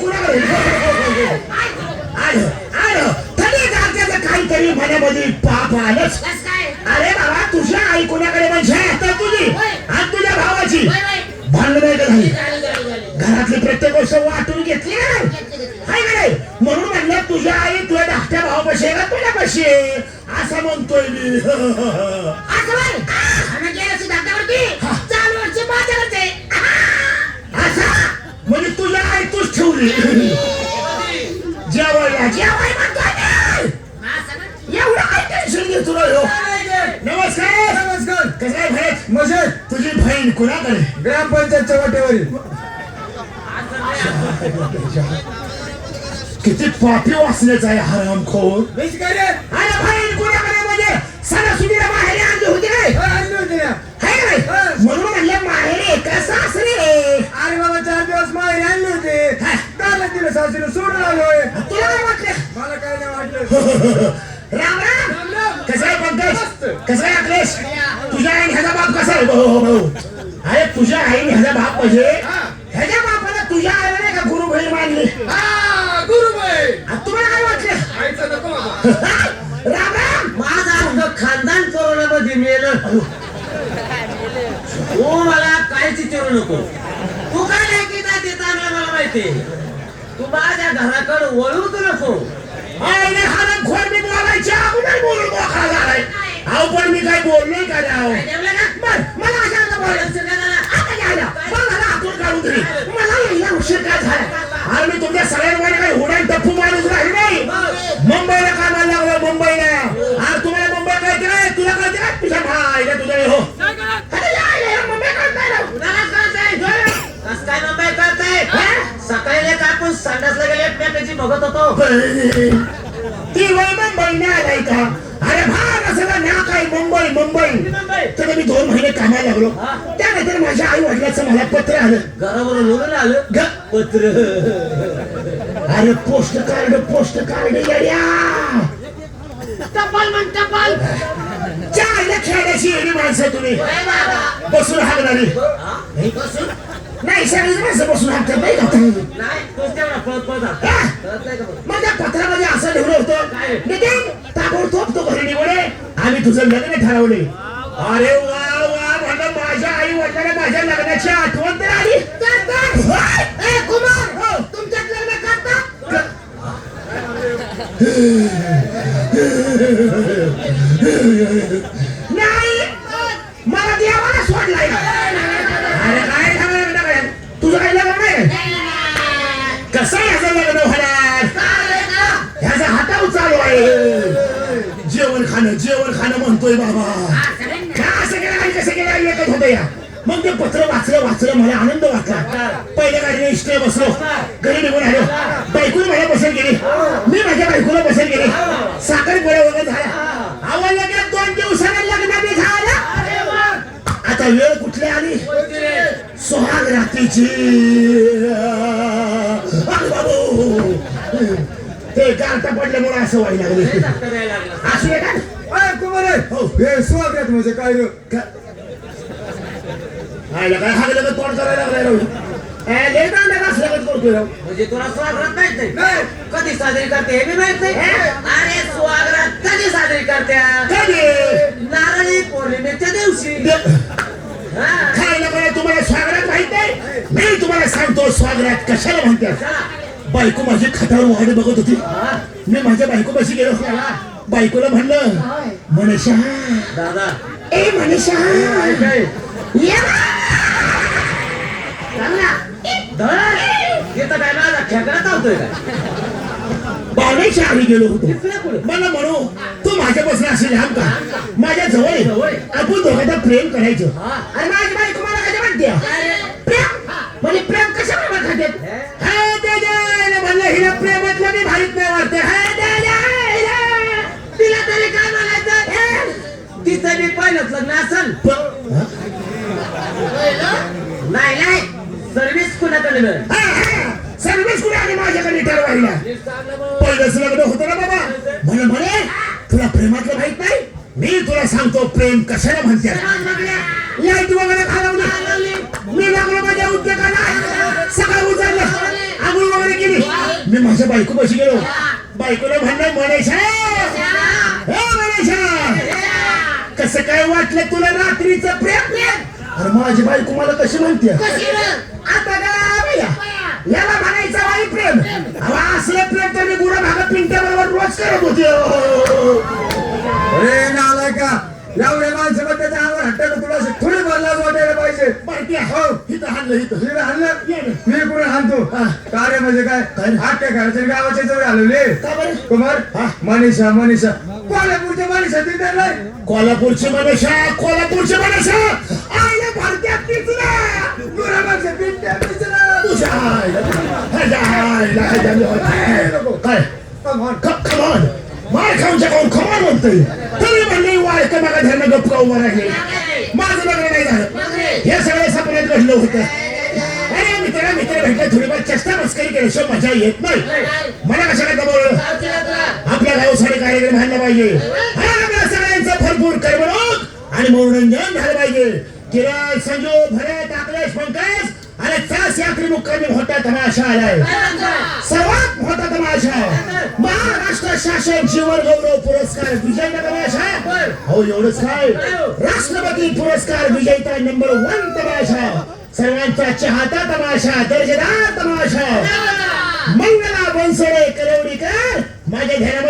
कुणाकडे आलं आलं तरी जागच्याचं काहीतरी मनामध्ये पाप आलंच. अरे बाबा तुझ्या आई कोणाकडे म्हणजे आता तुझी आणि तुझ्या भावाची भांडण नाही का झाली? घरातली प्रत्येक गोष्ट वाटून घेतली काय म्हणून म्हणलं तुझ्या आई तुझ्या धाकट्या भावापाशी आहे का तुझ्या पाशी असं म्हणतोय मी. म्हणजे तुझ्या आई तूच ठेवली जेवायला जेवाय म्हणतोय एवढं काय टेन्शन घेतो रो. नमस्कार नमस्कार कसं आहे भाई मजेत. तुझी बहीण कुणाकडे? ग्रामपंचायतच्या वाटेवरील. किती पापी वाचण्याचा आहे हरामखोर. अरे बहीण कुणाकडे म्हणजे सणासुदीला माहेरी आणली होती काय म्हणून म्हणलं माहेरी का सासरे? अरे बाबा 4 दिवस माहेरी आणले होते तिला सासरीला सोडून आलोय. तुला काय वाटलं? मला काय नाही वाटलं. राम राम कसं आहे पंकज कसं आहे अखिलेश? तुझ्या आई ह्याचा बाप कसा आहे? अरे तुझ्या आई ह्याचा बाप म्हणजे ह्याच्या बापाला तुझ्या आईला नाही का गुरु बहीण मानली? गुरु बहीण. तुम्हाला काय वाटलं? आईचं नको राम राम. माझं खानदान कोरोनामध्ये मेलं. तू मला काहीच विचारू नको. तू काय नाही देता मला माहिती. तू माझ्या घराकडे वळू तू नको. आईने हात खोड मी बोलायच्या अगोदर बोलून मोकळा झालाय. अहो पण मी काय बोललोय का राव? मला अशा बोलायचं मला हातून काढून दिली. मला यायला उशीर काय झाला? अरे मी तुमच्या सगळ्यांमध्ये काही होणार टप्पू माणूस राहील नाही. मुंबईला कामाला लागलो मुंबईला. अरे तुम्हाला मुंबई काय काय तुला कळते का? तुझ्या भाईला तुझ्या हो मुंबई काय मुंबई करताय? सकाळी आपण संडासला गेले एकमेकांची बघत होतो. ती वय मुंबई नाही आलाय का? अरे भाग असं ना काय मुंबई मुंबई तर मी 2 महिने कामाला लागलो. त्यानंतर माझ्या आई वडिलांचं मला पत्र आलं. घरावरून लिहून आलं पत्र. अरे पोस्ट कार्ड येड्या. टपाल म्हण टपाल. चायला खेळायची येडी माणसं तुम्ही बसून हागणारी नाही सगळीच माणसं बसून हागतात नाही का? मग त्या पत्रामध्ये असं लिहिलं होतं नितीन ताबडतोब तो घरी निघणे आम्ही तुझं लग्न ठरवले. अरे वा वा म्हणलं माझ्या आई वडिलांना माझ्या लग्नाची आठवण तर आली. कुमार तुमच्यात लग्न करता नाही मला देवाला सोडलाय. अरे काय सांगा तुझं काही लग्न नाही कसं ह्याचं लग्न होणार? ह्याचा हातावर चालू आहे जेवण खाणं म्हणतोय बाबा. असं केलं कसं केलं एकच होतं या. मग ते पत्र वाचलं मला आनंद वाटला. पहिल्या गाडीने इष्ट बसलो घरी निघून आलो. बायकोने मला पसंत केली मी माझ्या बायकोला पसंत केली. साखर गोळ्या वगैरे झाला आवडलं की 2 दिवसाने लग्न बी झालं. आता वेळ कुठली आली? सोहाग रात्रीची. ते गारटा पडल्यामुळे असं व्हायला लागले. असू दे का कुमार सोहाग रात म्हणजे काय काय हागलं का तोंड करायला म्हणजे तुला स्वागत माहित नाही कधी साजरी करते हे बी माहित नाही. अरे स्वागत कधी साजरी करते? नारळी पौर्णिमेच्या दिवशी. खायला मला तुम्हाला स्वागत माहित नाही. मी तुम्हाला सांगतो स्वागत कशाला म्हणतात. बायको माझी खाटावर वाढ बघत होती. मी माझ्या बायकोपाशी गेलो. बायकोला म्हणलं मनीषा दादा ए मनीषा बावण्याच्या आधी गेलो होतो. मला म्हणू तू माझ्यापासून असेल लांब का? माझ्या जवळ आपण दोघांना प्रेम करायचं. आणि माझी बायको मला कशा म्हणते प्रेम म्हणजे प्रेम कशा म्हणते? म्हणलं हिला प्रेमातलं मी भारीत नाही वाटते. तिला तरी काय म्हणायचं? तिचं मी पहिलंच लग्न असेल नाही सर्व्हिस कुणाकडे सर्व्हिस कुणाकडे माझ्याकडे ठरवायला. पहिलंच लग्न होतं ना बाबा. म्हणे तुला प्रेमातलं माहित नाही. मी तुला सांगतो प्रेम कशाला म्हणतात. लाईट वगैरे घालवली मी लागलो माझ्या उद्योगाला. सकाळ उजाडलं आंघोळ वगैरे केली माझ्या बायको बशी गेलो बायकोला म्हणलं मनीषा कसं काय वाटलं तुला रात्रीचं प्रेम अरे माझी बायको मला कशी म्हणते आता भैया याला म्हणायचं बाई प्रेम असलं प्रेम तर मी गुढा भागात पिंट्या बरोबर रोज करत होते अरे नालाय का एवढ्या माणसाबद्दल त्याच्या हट्टाला तुला थोडी बदलाच वाटायला पाहिजे माहिती हो इथं हाणलं हिला हाणलं मी कुठे हाणतो कार्य म्हणजे काय आठ्या घरच्या गावाच्या जवळ घालवले कुमार मनीषा मनीषा कोल्हापूरच्या मनीषा तिथे नाही कोल्हापूरची मनीषा आईला भारतीयात तिथलं गुराबाच्या पिंट्या काय खमान मार खाऊनच्या खाऊन खमान म्हणतोय तरी म्हणले वाय का मागा धरणं गप्प का उभा राहिले माझं लग्न नाही झालं हे सगळं सपन्यात घडलं होतं अरे मित्र भेटले थोडीफार चेष्टा मस्करी केल्याशिवाय मजा येत नाही मला कशाला दबावलं आपल्या गावसाठी कार्यक्रम व्हायला पाहिजे आपल्या सगळ्यांचं भरपूर करमणूक आणि मनोरंजन झालं पाहिजे किरण संजू भरत अखिलेश पंकज आणि तास यात्री मुक्कामी मोठा तमाशा आलाय सर्वात मोठा तमाशा महाराष्ट्र शासन जीवन गौरव पुरस्कार विजेता तमाशा हो एवढंच काय राष्ट्रपती पुरस्कार विजेता नंबर 1 तमाशा सर्वांचा चाहता तमाशा दर्जेदार तमाशा मंगला बनसोडे कलवडीकर माझ्या ध्यानामध्ये